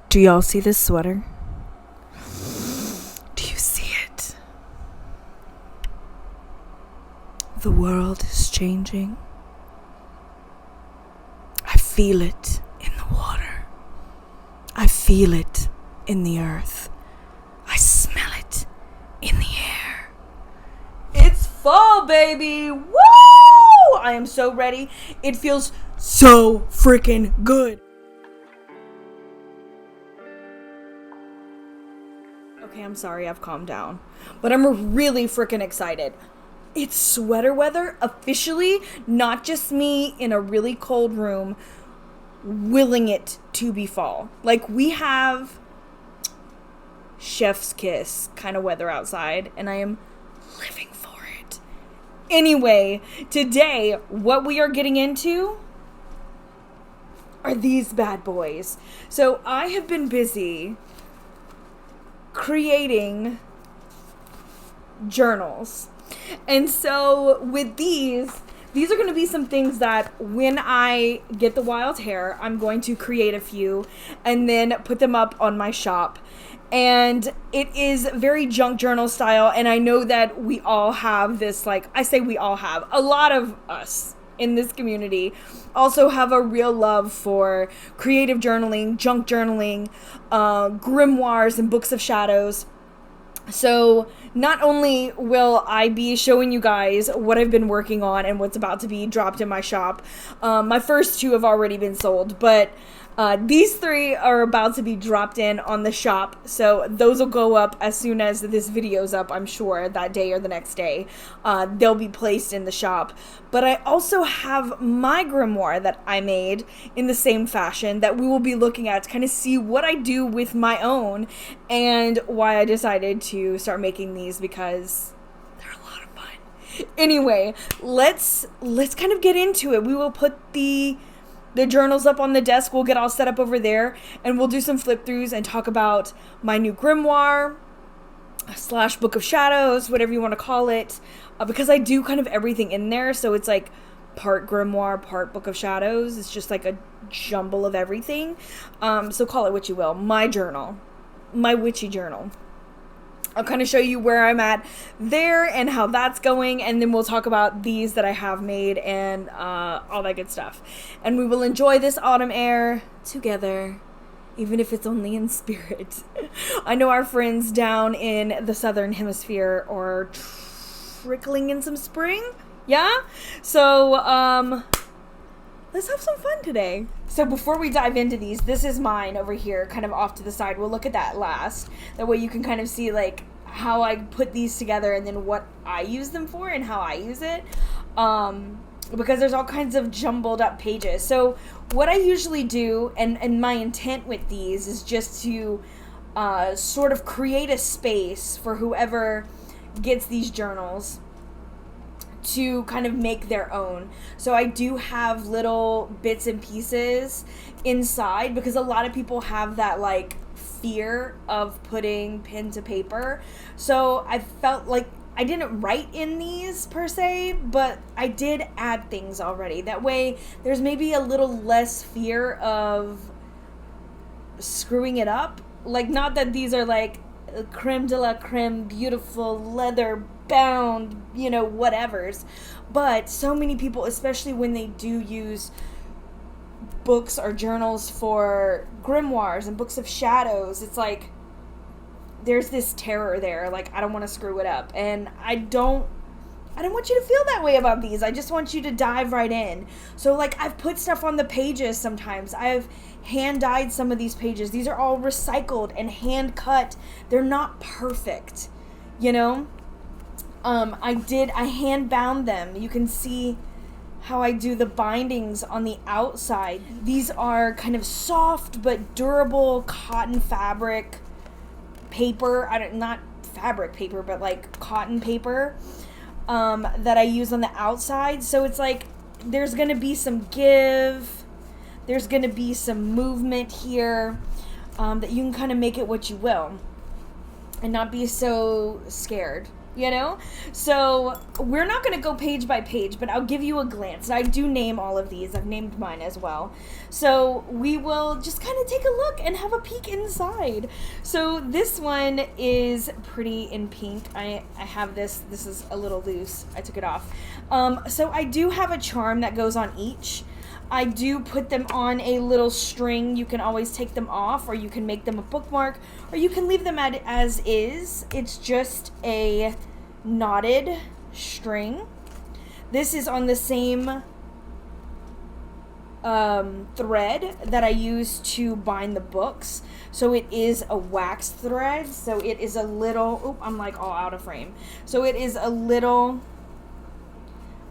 Do y'all see this sweater? Do you see it? The world is changing. I feel it in the water. I feel it in the earth. I smell it in the air. It's fall, baby! Woo! I am so ready. It feels so freaking good. Okay, I'm sorry, I've calmed down. But I'm really freaking excited. It's sweater weather officially, not just me in a really cold room willing it to be fall. Like, we have chef's kiss kind of weather outside, and I am living for it. Anyway, today, what we are getting into are these bad boys. So I have been busy creating journals. And so with these are going to be some things that when I get the wild hair, I'm going to create a few and then put them up on my shop. And it is very junk journal style. And I know that we all have this, like, I say we all have, a lot of us in this community also have a real love for creative journaling, junk journaling, grimoires and books of shadows. So not only will I be showing you guys what I've been working on and what's about to be dropped in my shop, my first two have already been sold, but these three are about to be dropped in on the shop, so those will go up as soon as this video's up, I'm sure, that day or the next day. They'll be placed in the shop. But I also have my grimoire that I made in the same fashion that we will be looking at to kind of see what I do with my own and why I decided to start making these, because they're a lot of fun. Anyway, let's kind of get into it. We will put the journals up on the desk. We'll get all set up over there, and we'll do some flip throughs and talk about my new grimoire / book of shadows, whatever you want to call it, because I do kind of everything in there. So it's like part grimoire, part book of shadows. It's just like a jumble of everything. So call it what you will. My journal, my witchy journal. I'll kind of show you where I'm at there and how that's going, and then we'll talk about these that I have made and all that good stuff. And we will enjoy this autumn air together, even if it's only in spirit. I know our friends down in the southern hemisphere are trickling in some spring. Yeah? So, let's have some fun today. So before we dive into these, this is mine over here, kind of off to the side. We'll look at that last. That way you can kind of see, like, how I put these together and then what I use them for and how I use it. Because there's all kinds of jumbled up pages. So what I usually do, and my intent with these, is just to sort of create a space for whoever gets these journals to kind of make their own. So I do have little bits and pieces inside, because a lot of people have that, like, fear of putting pen to paper. So I felt like I didn't write in these per se, but I did add things already. That way there's maybe a little less fear of screwing it up. Like, not that these are like creme de la creme, beautiful leather bound, you know, whatevers. But so many people, especially when they do use books or journals for grimoires and books of shadows, it's like there's this terror there. Like, I don't want to screw it up. And I don't want you to feel that way about these. I just want you to dive right in. So, like, I've put stuff on the pages sometimes. I've hand dyed some of these pages. These are all recycled and hand cut. They're not perfect, you know? I hand bound them. You can see how I do the bindings on the outside. These are kind of soft but durable cotton fabric paper. Not fabric paper, but like cotton paper that I use on the outside. So it's like there's going to be some give. There's going to be some movement here that you can kind of make it what you will and not be so scared you know? So we're not going to go page by page, but I'll give you a glance. I do name all of these. I've named mine as well. So we will just kind of take a look and have a peek inside. So this one is pretty in pink. I have this. This is a little loose. I took it off. So I do have a charm that goes on each. I do put them on a little string. You can always take them off, or you can make them a bookmark, or you can leave them as is. It's just a knotted string. This is on the same thread that I use to bind the books. So it is a wax thread. So it is a little, I'm like all out of frame. So it is a little,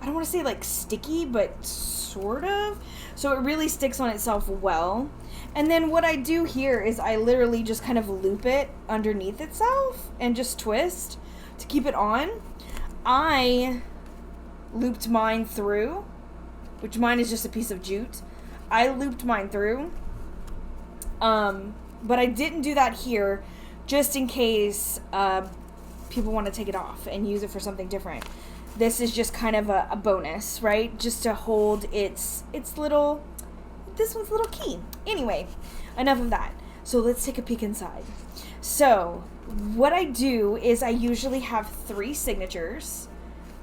I don't want to say like sticky, but sort of. So it really sticks on itself well. And then what I do here is I literally just kind of loop it underneath itself and just twist to keep it on. I looped mine through, which mine is just a piece of jute. I looped mine through. But I didn't do that here just in case people want to take it off and use it for something different. This is just kind of a bonus, right? Just to hold its little, this one's little key. Anyway, enough of that. So let's take a peek inside. So what I do is I usually have 3 signatures.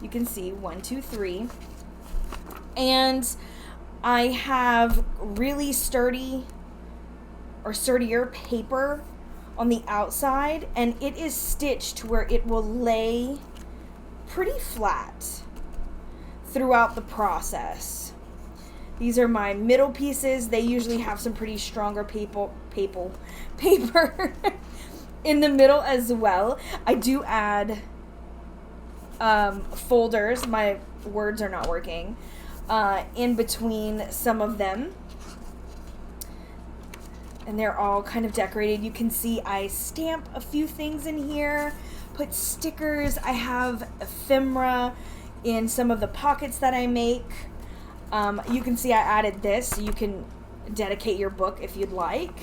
You can see 1, 2, 3. And I have really sturdy or sturdier paper on the outside, and it is stitched to where it will lay pretty flat throughout the process. These are my middle pieces. They usually have some pretty stronger paper in the middle as well. I do add folders. My words are not working. In between some of them. And they're all kind of decorated. You can see I stamp a few things in here, put stickers. I have ephemera in some of the pockets that I make. You can see I added this, so you can dedicate your book if you'd like.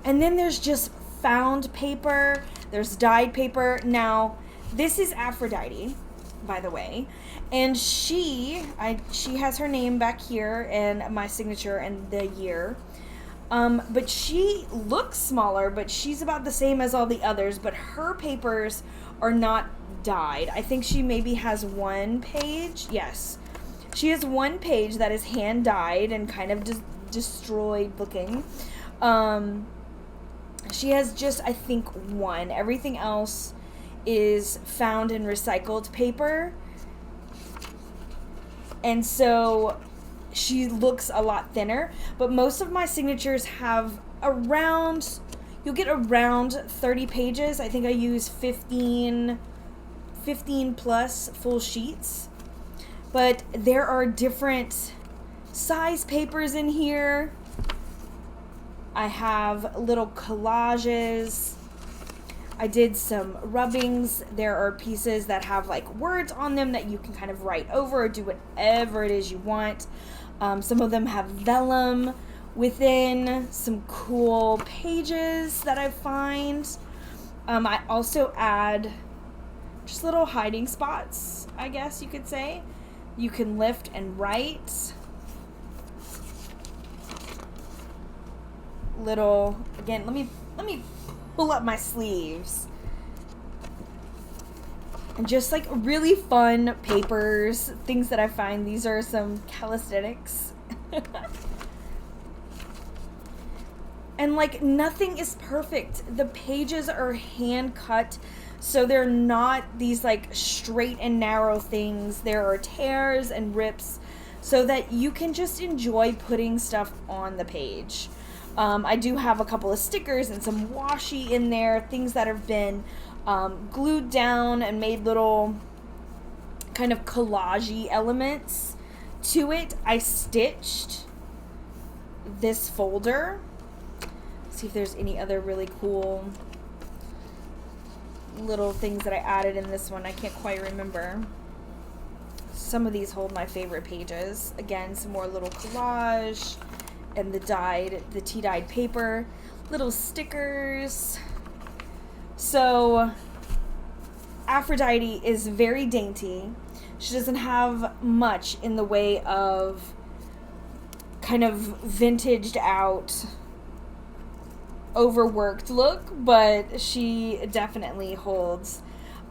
And then there's just found paper. There's dyed paper. Now, this is Aphrodite, by the way. And she has her name back here and my signature and the year. But she looks smaller, but she's about the same as all the others, but her papers are not dyed. I think she maybe has 1 page. Yes. She has 1 page that is hand dyed and kind of just destroyed looking. She has just, I think, 1. Everything else is found in recycled paper. And so she looks a lot thinner, but most of my signatures have around, you'll get around 30 pages. I think I use 15 plus full sheets, but there are different size papers in here. I have little collages. I did some rubbings. There are pieces that have like words on them that you can kind of write over or do whatever it is you want. Some of them have vellum within, some cool pages that I find. I also add just little hiding spots, I guess you could say. You can lift and write. Little, again, let me pull up my sleeves. And just like really fun papers, things that I find. These are some calisthenics. And like nothing is perfect. The pages are hand cut, so they're not these like straight and narrow things. There are tears and rips so that you can just enjoy putting stuff on the page. I do have a couple of stickers and some washi in there, things that have been glued down and made little kind of collage-y elements to it. I stitched this folder. Let's see if there's any other really cool little things that I added in this one. I can't quite remember. Some of these hold my favorite pages. Again, some more little collage and the tea-dyed paper, little stickers. So Aphrodite is very dainty. She doesn't have much in the way of kind of vintaged out, overworked look, but she definitely holds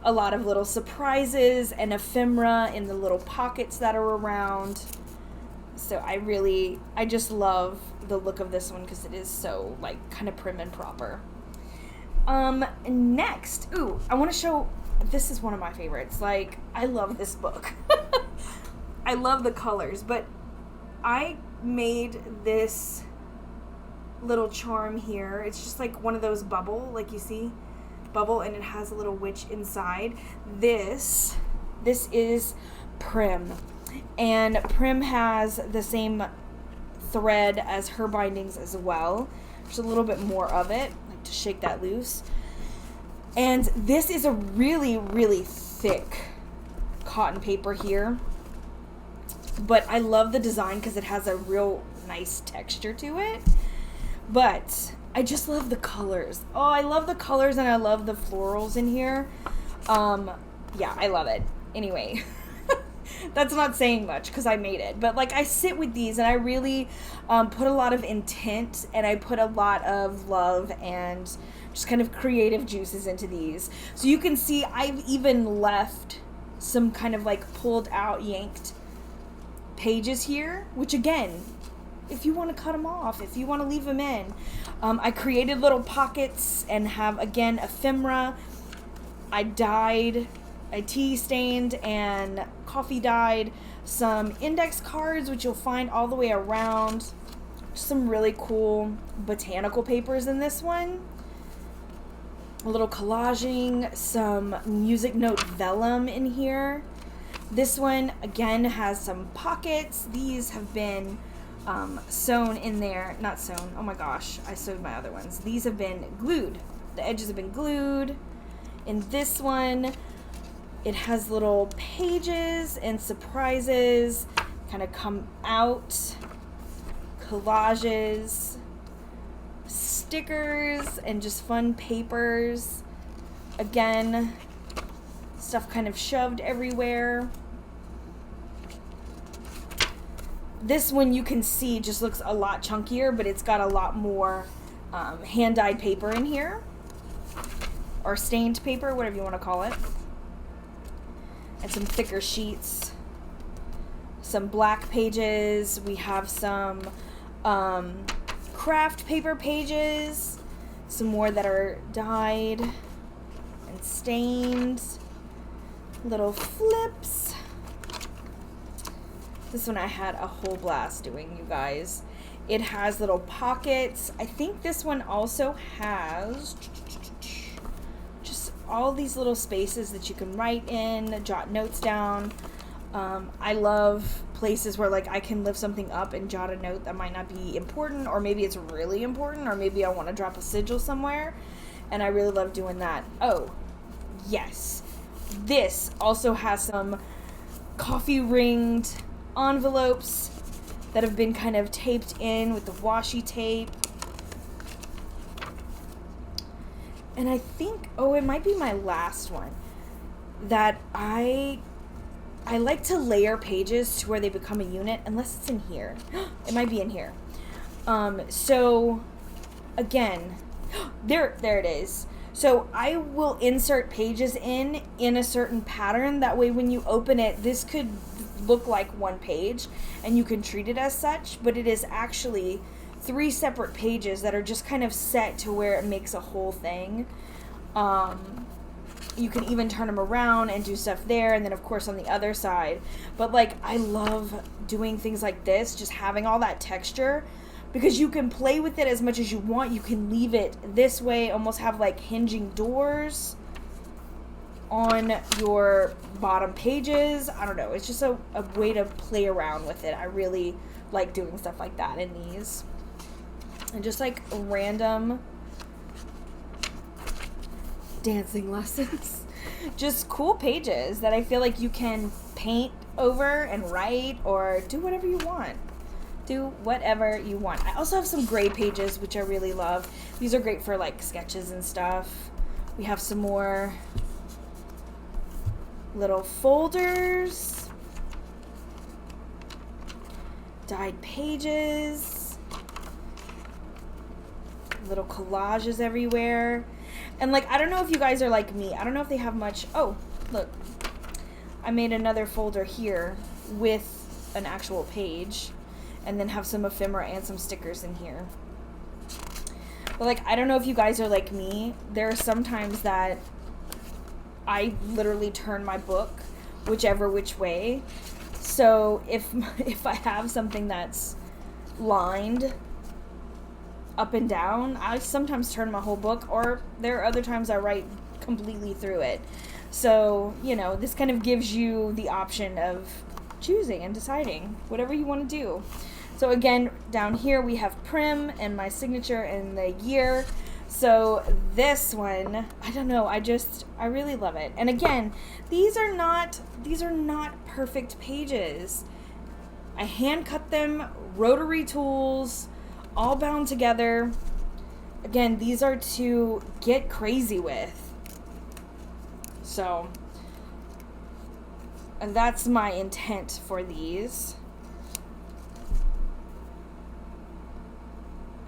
a lot of little surprises and ephemera in the little pockets that are around. So I just love the look of this one because it is so like kind of prim and proper. Next, I want to show, this is one of my favorites. Like, I love this book. I love the colors, but I made this little charm here. It's just like one of those bubble, like you see, bubble, and it has a little witch inside. This is Prim, and Prim has the same thread as her bindings as well. There's a little bit more of it, like to shake that loose. And this is a really, really thick cotton paper here, but I love the design because it has a real nice texture to it. But I just love the colors. Oh, I love the colors, and I love the florals in here. Yeah, I love it. Anyway, that's not saying much because I made it. But like, I sit with these and I really put a lot of intent, and I put a lot of love and just kind of creative juices into these. So you can see I've even left some kind of like pulled out, yanked pages here, which again, if you want to cut them off, if you want to leave them in. I created little pockets and have, again, ephemera. I tea stained and coffee dyed some index cards, which you'll find all the way around. Some really cool botanical papers in this one. A little collaging, some music note vellum in here. This one, again, has some pockets. These have been sewn in there. Not sewn. Oh my gosh, I sewed my other ones. These have been glued. The edges have been glued. In this one, it has little pages and surprises kind of come out. Collages, stickers, and just fun papers. Again, stuff kind of shoved everywhere. This one you can see just looks a lot chunkier, but it's got a lot more hand-dyed paper in here, or stained paper, whatever you want to call it, and some thicker sheets, some black pages. We have some craft paper pages, some more that are dyed and stained, little flips. This one I had a whole blast doing, you guys. It has little pockets. I think this one also has just all these little spaces that you can write in, jot notes down. I love places where like I can lift something up and jot a note that might not be important, or maybe it's really important, or maybe I want to drop a sigil somewhere, and I really love doing that. Oh, yes. This also has some coffee ringed envelopes that have been kind of taped in with the washi tape. And I think, it might be my last one, that I like to layer pages to where they become a unit, unless it's in here. It might be in here. So again, there it is. So I will insert pages in a certain pattern. That way when you open it, this could look like one page and you can treat it as such, but it is actually 3 separate pages that are just kind of set to where it makes a whole thing. You can even turn them around and do stuff there, and then of course on the other side. But like, I love doing things like this, just having all that texture, because you can play with it as much as you want. You can leave it this way, almost have like hinging doors on your bottom pages. I don't know, it's just a way to play around with it. I really like doing stuff like that in these. And just like random dancing lessons. Just cool pages that I feel like you can paint over and write, or do whatever you want. Do whatever you want. I also have some gray pages, which I really love. These are great for like sketches and stuff. We have some more little folders, dyed pages, little collages everywhere. And like, I don't know if you guys are like me. I don't know if they have much. Oh, look. I made another folder here with an actual page, and then have some ephemera and some stickers in here. But like, I don't know if you guys are like me. There are some times that I literally turn my book whichever which way. So if I have something that's lined up and down, I sometimes turn my whole book, or there are other times I write completely through it. So, you know, this kind of gives you the option of choosing and deciding whatever you want to do. So again, down here we have Prim and my signature and the year. So this one, I don't know, I really love it. And again, these are not perfect pages. I hand cut them, rotary tools, all bound together. Again, these are to get crazy with. So, and that's my intent for these.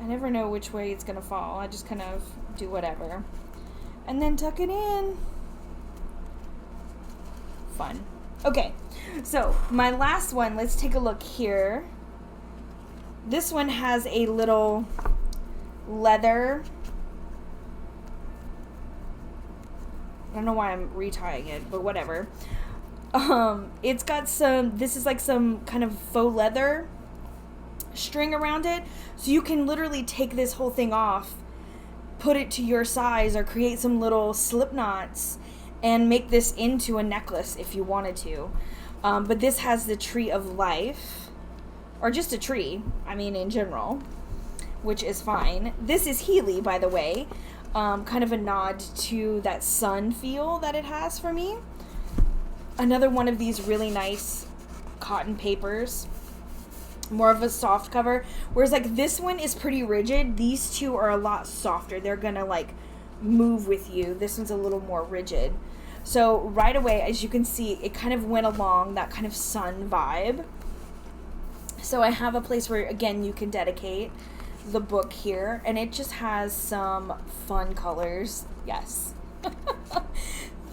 I never know which way it's gonna fall. I just kind of do whatever. And then tuck it in. Fun. Okay, so my last one, let's take a look here. This one has a little leather. I don't know why I'm retying it, but whatever. It's got this is like some kind of faux leather string around it. So you can literally take this whole thing off, put it to your size, or create some little slip knots and make this into a necklace if you wanted to. But this has the tree of life, or just a tree, I mean in general, which is fine. This is Helie, by the way. Kind of a nod to that sun feel that it has for me. Another one of these really nice cotton papers. More of a soft cover. Whereas like this one is pretty rigid. These two are a lot softer. They're gonna like move with you. This one's a little more rigid. So right away, as you can see, it kind of went along that kind of sun vibe. So I have a place where, again, you can dedicate the book here, and it just has some fun colors, yes,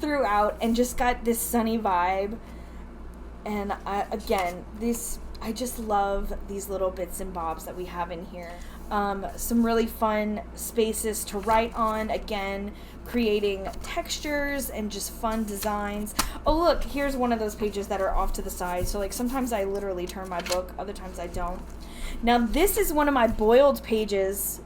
throughout, and just got this sunny vibe. And again, I just love these little bits and bobs that we have in here. Some really fun spaces to write on, again, creating textures and just fun designs. Oh look, here's one of those pages that are off to the side. So like sometimes I literally turn my book, other times I don't. Now this is one of my boiled pages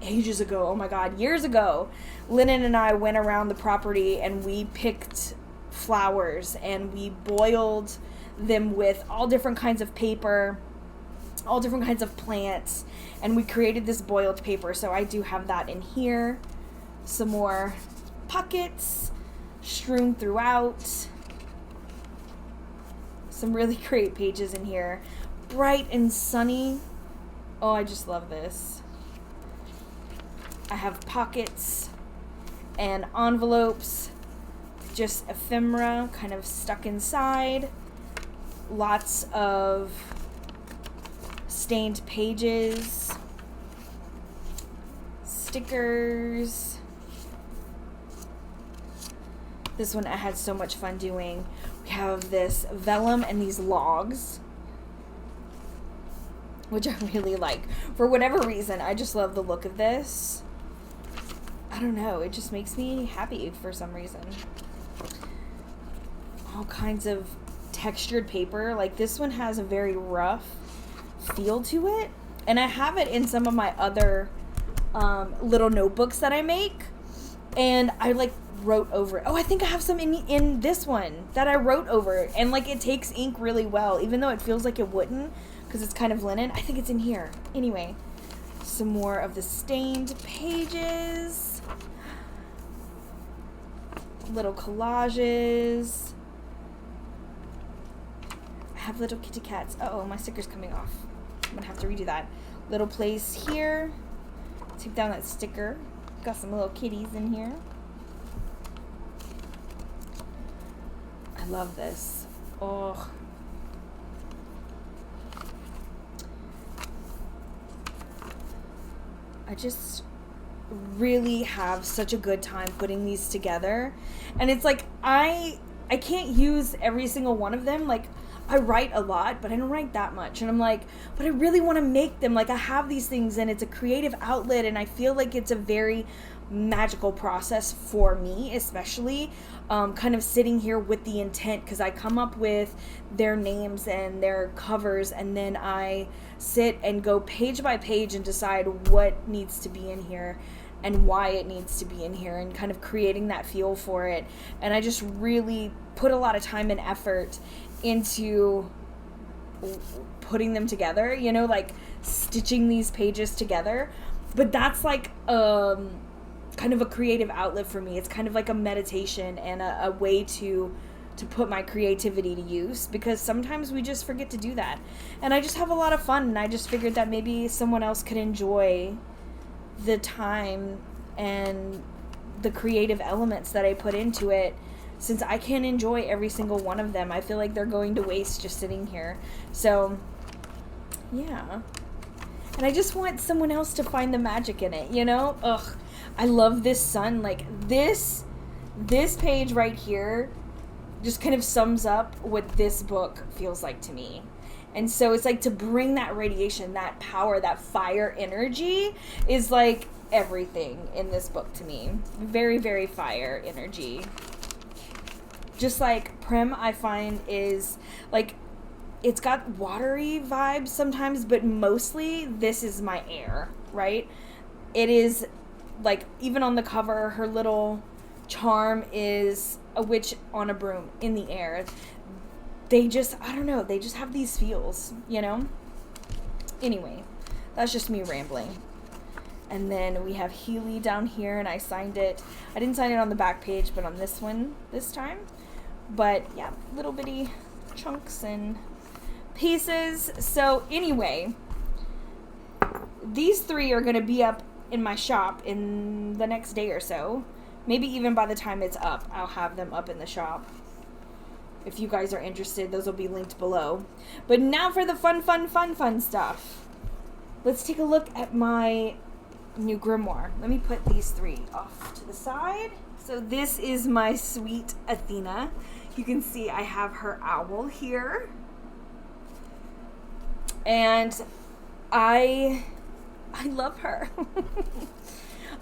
ages ago. Oh my god, years ago. Lennon and I went around the property and we picked flowers and we boiled them with all different kinds of paper, all different kinds of plants, and we created this boiled paper. So I do have that in here. Some more pockets strewn throughout. Some really great pages in here. Bright and sunny. Oh, I just love this. I have pockets and envelopes, just ephemera kind of stuck inside. Lots of stained pages, stickers. This one I had so much fun doing. We have this vellum and these logs, which I really like. For whatever reason, I just love the look of this. I don't know, it just makes me happy for some reason. All kinds of textured paper. Like this one has a very rough feel to it. And I have it in some of my other little notebooks that I make. And I like wrote over it. Oh, I think I have some in this one that I wrote over. And like it takes ink really well, even though it feels like it wouldn't because it's kind of linen. I think it's in here. Anyway, some more of the stained pages. Little collages. I have little kitty cats. Uh-oh, my sticker's coming off. I'm gonna have to redo that. Little place here. Take down that sticker. Got some little kitties in here. I love this. Oh. I just really have such a good time putting these together. And it's like, I can't use every single one of them. Like, I write a lot, but I don't write that much. And I'm like, but I really want to make them. Like, I have these things and it's a creative outlet, and I feel like it's a very magical process for me, especially kind of sitting here with the intent, because I come up with their names and their covers, and then I sit and go page by page and decide what needs to be in here and why it needs to be in here, and kind of creating that feel for it. And I just really put a lot of time and effort into putting them together, you know, like stitching these pages together. But that's like kind of a creative outlet for me. It's kind of like a meditation and a way to put my creativity to use, because sometimes we just forget to do that. And I just have a lot of fun, and I just figured that maybe someone else could enjoy the time and the creative elements that I put into it. Since I can't enjoy every single one of them, I feel like they're going to waste just sitting here. So, yeah. And I just want someone else to find the magic in it, you know? Ugh. I love this sun. Like, this page right here just kind of sums up what this book feels like to me. And so it's like, to bring that radiation, that power, that fire energy is like everything in this book to me. Very, very fire energy. Just like Prim, I find, is like, it's got watery vibes sometimes, but mostly this is my air, right? It is like, even on the cover, her little charm is a witch on a broom in the air. They just, I don't know, they just have these feels, you know? Anyway, that's just me rambling. And then we have Helie down here, and I signed it. I didn't sign it on the back page, but on this one this time. But yeah, little bitty chunks and pieces. So anyway, these 3 are going to be up in my shop in the next day or so. Maybe even by the time it's up, I'll have them up in the shop. If you guys are interested, those will be linked below. But now for the fun stuff. Let's take a look at my new grimoire. Let me put these 3 off to the side. So this is my sweet Athena. You can see I have her owl here. And I love her.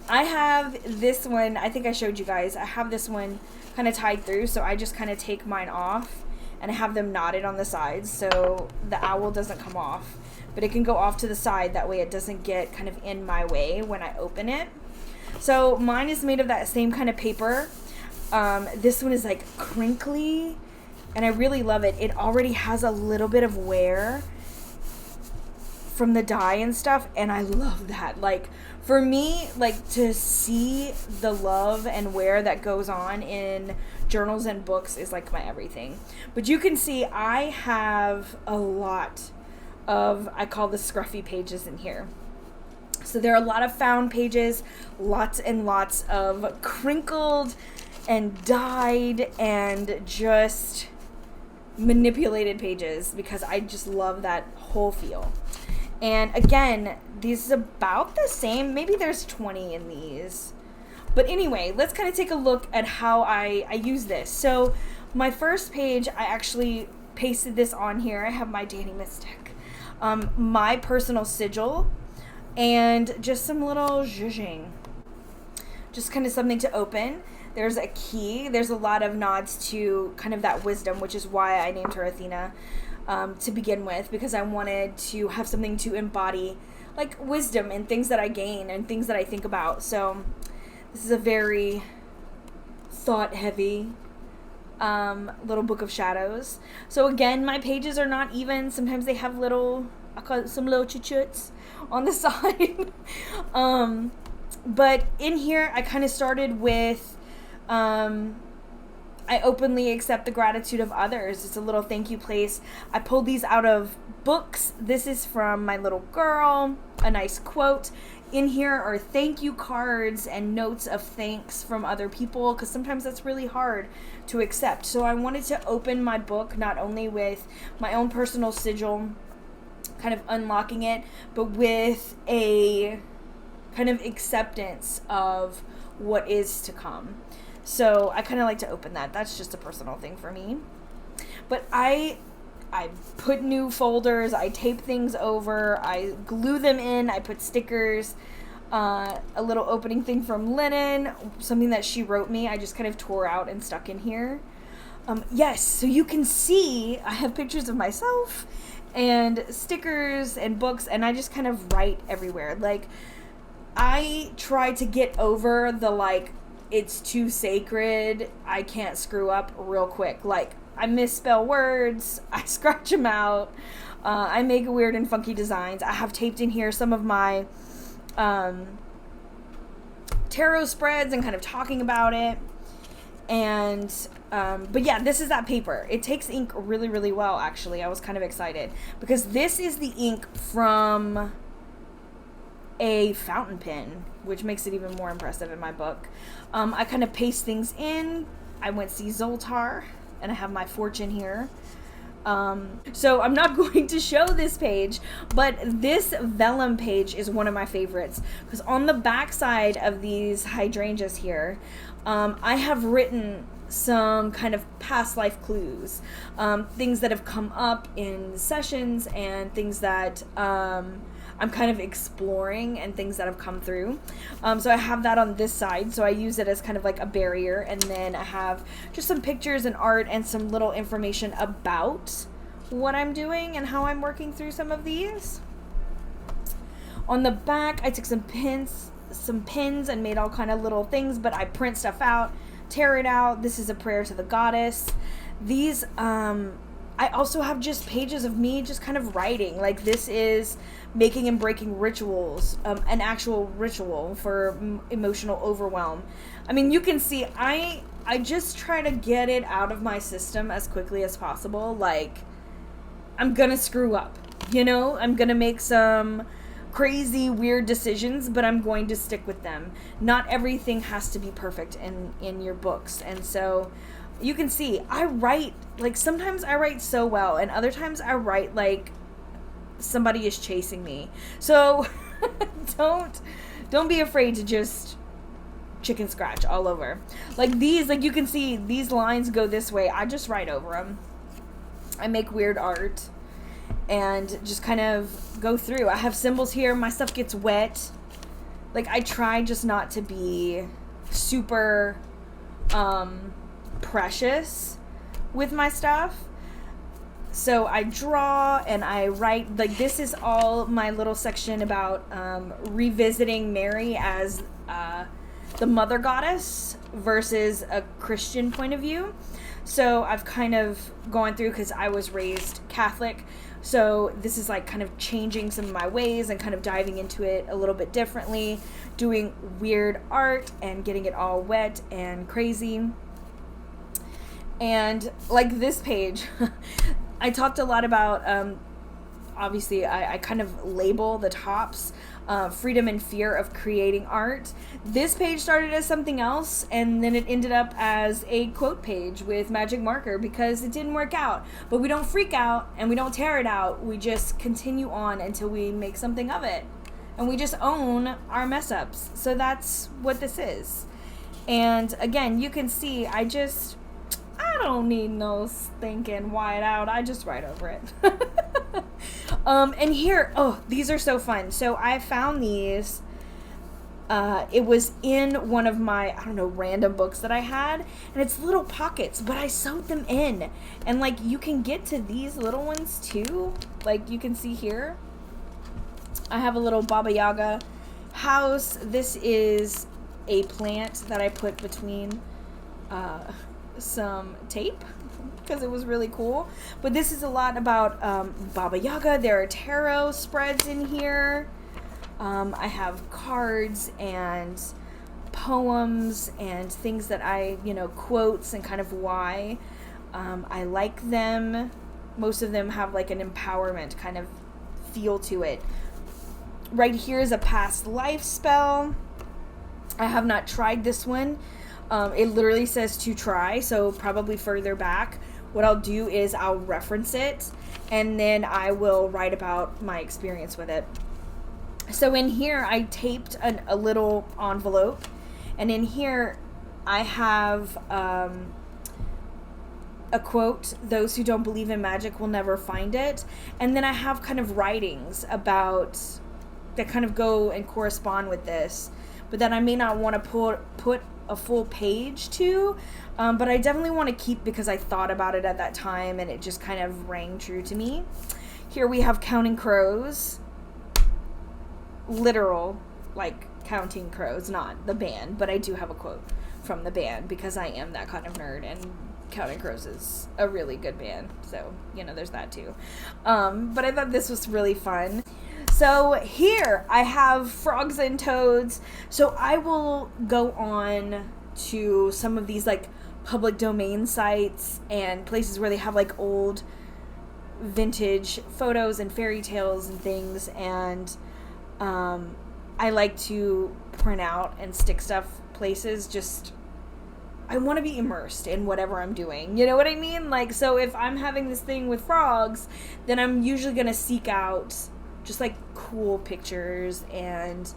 I have this one, I think I showed you guys, I have this one kind of tied through, so I just kind of take mine off and I have them knotted on the sides so the owl doesn't come off, but it can go off to the side, that way it doesn't get kind of in my way when I open it. So mine is made of that same kind of paper. This one is like crinkly, and I really love it. It already has a little bit of wear from the dye and stuff, and I love that. Like, for me, like, to see the love and wear that goes on in journals and books is like my everything. But you can see I have a lot of, I call the scruffy pages in here. So there are a lot of found pages, lots and lots of crinkled and dyed and just manipulated pages, because I just love that whole feel. And again, these is about the same. Maybe there's 20 in these. But anyway, let's kind of take a look at how I use this. So my first page, I actually pasted this on here. I have my Dani Mystic, my personal sigil, and just some little zhuzhing. Just kind of something to open. There's a key. There's a lot of nods to kind of that wisdom, which is why I named her Athena. To begin with, because I wanted to have something to embody like wisdom and things that I gain and things that I think about. So this is a very thought heavy little book of shadows. So again, my pages are not even. Sometimes they have little, I call it some little chuchuts on the side. But in here I kind of started with I openly accept the gratitude of others. It's a little thank you place. I pulled these out of books. This is from my little girl, a nice quote. in here are thank you cards and notes of thanks from other people, because sometimes that's really hard to accept. So I wanted to open my book not only with my own personal sigil, kind of unlocking it, but with a kind of acceptance of what is to come. So I kind of like to open that. That's just a personal thing for me. But I put new folders, I tape things over, I glue them in, I put stickers, a little opening thing from Linen, something that she wrote me, I just kind of tore out and stuck in here. Yes, so you can see I have pictures of myself and stickers and books, and I just kind of write everywhere. Like, I try to get over the, like, it's too sacred, I can't screw up real quick. Like, I misspell words, I scratch them out, I make weird and funky designs. I have taped in here some of my tarot spreads and kind of talking about it. And, but yeah, this is that paper. It takes ink really, really well, actually. I was kind of excited because this is the ink from a fountain pen, which makes it even more impressive in my book. I kind of paste things in. I went see Zoltar, and I have my fortune here. So I'm not going to show this page, but this vellum page is one of my favorites because on the back side of these hydrangeas here, I have written some kind of past life clues, things that have come up in sessions and things that I'm kind of exploring and things that have come through. So I have that on this side, so I use it as kind of like a barrier, and then I have just some pictures and art and some little information about what I'm doing and how I'm working through some of these. On the back, I took some pins and made all kind of little things, but I print stuff out, tear it out. This is a prayer to the goddess. These, I also have just pages of me just kind of writing. Like, this is making and breaking rituals, an actual ritual for emotional overwhelm. I mean, you can see I just try to get it out of my system as quickly as possible. Like, I'm gonna screw up, you know? I'm gonna make some crazy, weird decisions, but I'm going to stick with them. Not everything has to be perfect in your books. And so you can see I write, like, sometimes I write so well, and other times I write like somebody is chasing me. So don't be afraid to just chicken scratch all over. Like these, like you can see these lines go this way. I just write over them. I make weird art and just kind of go through. I have symbols here. My stuff gets wet. Like, I try just not to be super precious with my stuff. So I draw and I write. Like, this is all my little section about revisiting Mary as the mother goddess versus a Christian point of view. So I've kind of gone through, because I was raised Catholic, so this is like kind of changing some of my ways and kind of diving into it a little bit differently, doing weird art and getting it all wet and crazy. And like this page, I talked a lot about, obviously I kind of label the tops, freedom and fear of creating art. This page started as something else, and then it ended up as a quote page with magic marker because it didn't work out. But we don't freak out and we don't tear it out. We just continue on until we make something of it. And we just own our mess ups. So that's what this is. And again, you can see I don't need no stinking whiteout. I just write over it. And here, these are so fun. So I found these. It was in one of my, random books that I had. And it's little pockets, but I sewed them in. And, like, you can get to these little ones, too. Like, you can see here. I have a little Baba Yaga house. This is a plant that I put between some tape because it was really cool. But this is a lot about Baba Yaga. There are tarot spreads in here. I have cards and poems and things that I, quotes and kind of why I like them. Most of them have like an empowerment kind of feel to it. Right here is a past life spell. I have not tried this one. It literally says to try, so probably further back. What I'll do is I'll reference it, and then I will write about my experience with it. So in here, I taped a little envelope, and in here, I have a quote, "Those who don't believe in magic will never find it." And then I have kind of writings about that kind of go and correspond with this, but that I may not want to put a full page to, but I definitely want to keep because I thought about it at that time and it just kind of rang true to me. Here we have Counting Crows. Literal, like Counting Crows, not the band, but I do have a quote from the band because I am that kind of nerd, and Counting Crows is a really good band, so there's that too. But I thought this was really fun. So here I have frogs and toads. So I will go on to some of these like public domain sites and places where they have like old vintage photos and fairy tales and things, and I like to print out and stick stuff places. Just I want to be immersed in whatever I'm doing. You know what I mean? Like, so if I'm having this thing with frogs, then I'm usually going to seek out just like cool pictures and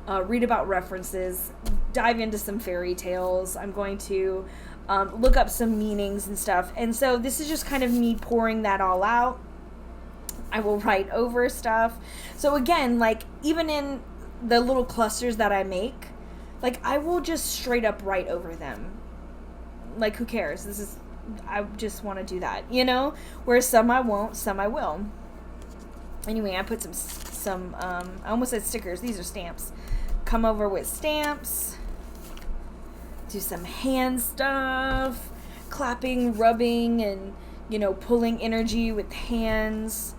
read about references, dive into some fairy tales. I'm going to look up some meanings and stuff. And so this is just kind of me pouring that all out. I will write over stuff. So again, like even in the little clusters that I make, like I will just straight up write over them. Like, who cares? I just want to do that, Whereas some I won't, some I will. Anyway, I put some I almost said stickers. These are stamps. Come over with stamps. Do some hand stuff. Clapping, rubbing, and, pulling energy with hands.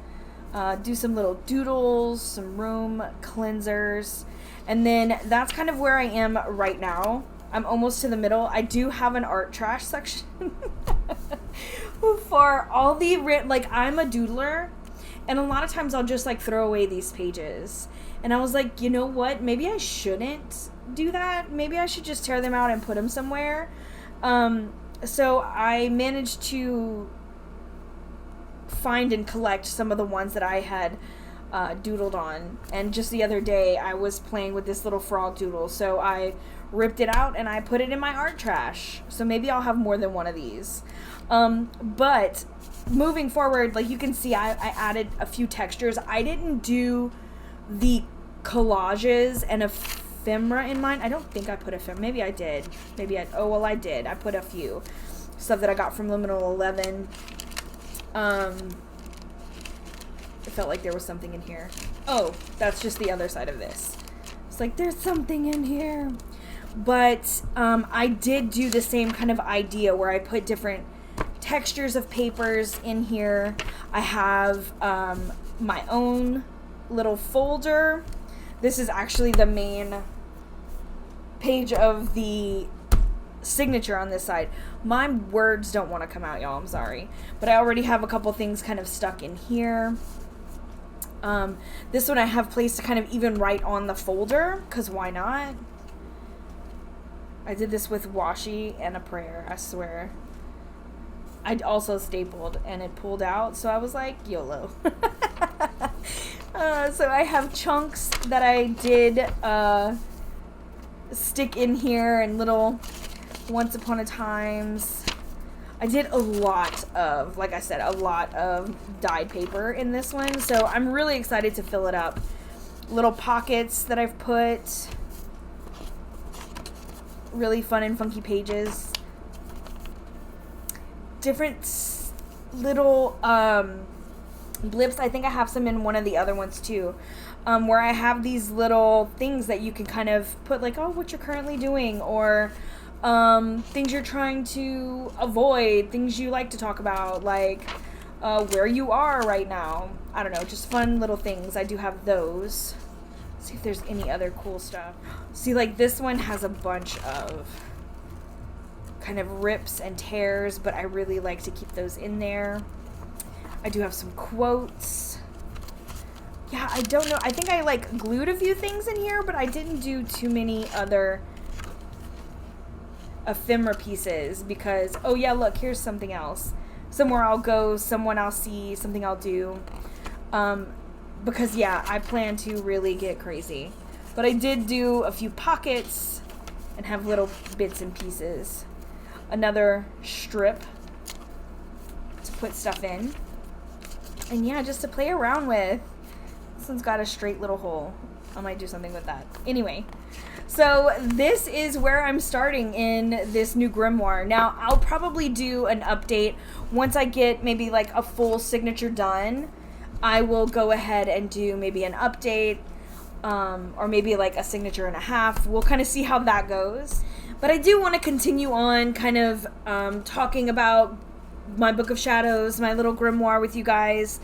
Do some little doodles, some room cleansers. And then that's kind of where I am right now. I'm almost to the middle. I do have an art trash section for all the I'm a doodler, and a lot of times I'll just like throw away these pages. And I was like, you know what? Maybe I shouldn't do that. Maybe I should just tear them out and put them somewhere. So I managed to find and collect some of the ones that I had doodled on. And just the other day I was playing with this little frog doodle, so I ripped it out and I put it in my art trash. So maybe I'll have more than one of these. But moving forward, like you can see, I added a few textures. I didn't do the collages and ephemera in mine. I don't think I put ephemera. Maybe I did. I did. I put a few stuff that I got from Liminal 11. It felt like there was something in here. Oh, that's just the other side of this. It's like, there's something in here. But I did do the same kind of idea where I put different textures of papers in here. I have my own little folder. This is actually the main page of the signature on this side. My words don't want to come out, y'all. I'm sorry. But I already have a couple things kind of stuck in here. This one I have placed to kind of even write on the folder, because why not? I did this with washi and a prayer, I swear. I also stapled and it pulled out, so I was like, YOLO. So I have chunks that I did stick in here, and little once upon a times. I did a lot of, like I said, a lot of dyed paper in this one, so I'm really excited to fill it up. Little pockets that I've put. Really fun and funky pages. Different little blips. I think I have some in one of the other ones too, where I have these little things that you can kind of put, like, oh, what you're currently doing, or things you're trying to avoid, things you like to talk about, like where you are right now. I don't know, just fun little things. I do have those. Let's see if there's any other cool stuff. See, like this one has a bunch of kind of rips and tears, but I really like to keep those in there. I do have some quotes. yeah, I don't know. I think I like glued a few things in here, but I didn't do too many other ephemera pieces because, oh yeah, look, here's something else. Somewhere I'll go, someone I'll see, something I'll do. Because yeah, I plan to really get crazy. But I did do a few pockets and have little bits and pieces. Another strip to put stuff in. And yeah, just to play around with. This one's got a straight little hole. I might do something with that. Anyway, so this is where I'm starting in this new grimoire. Now, I'll probably do an update once I get maybe like a full signature done. I will go ahead and do maybe an update, or maybe like a signature and a half. We'll kind of see how that goes. But I do want to continue on kind of talking about my Book of Shadows, my little grimoire with you guys.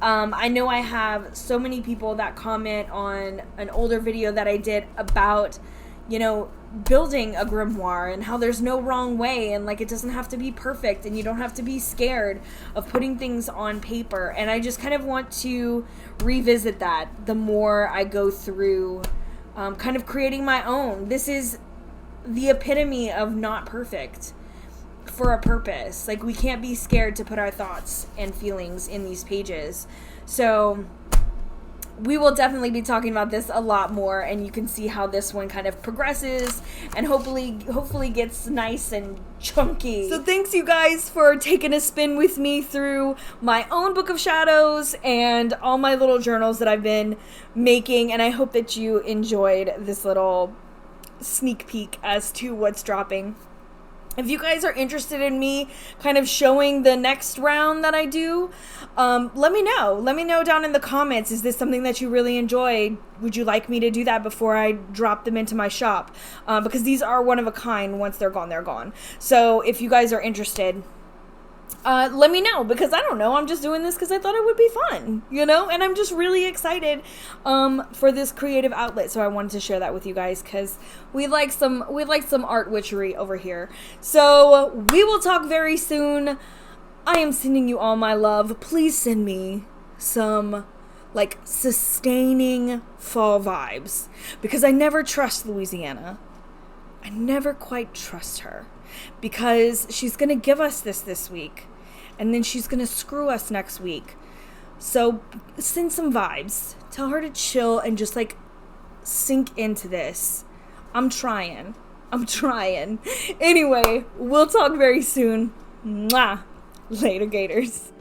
I know I have so many people that comment on an older video that I did about, you know, building a grimoire and how there's no wrong way and like it doesn't have to be perfect and you don't have to be scared of putting things on paper. And I just kind of want to revisit that the more I go through kind of creating my own. This is the epitome of not perfect for a purpose. Like, we can't be scared to put our thoughts and feelings in these pages. So we will definitely be talking about this a lot more, and you can see how this one kind of progresses and hopefully gets nice and chunky. So thanks you guys for taking a spin with me through my own Book of Shadows and all my little journals that I've been making, and I hope that you enjoyed this little sneak peek as to what's dropping. If you guys are interested in me kind of showing the next round that I do, let me know. Let me know down in the comments. Is this something that you really enjoy? Would you like me to do that before I drop them into my shop? Because these are one of a kind. Once they're gone, they're gone. So if you guys are interested, let me know, because I don't know. I'm just doing this because I thought it would be fun, you know? And I'm just really excited for this creative outlet. So I wanted to share that with you guys because we like some art witchery over here. So we will talk very soon. I am sending you all my love. Please send me some like sustaining fall vibes, because I never trust Louisiana. I never quite trust her, because she's going to give us this week, and then she's going to screw us next week. So send some vibes. Tell her to chill and just like sink into this. I'm trying. Anyway, we'll talk very soon. Mwah. Later, Gators.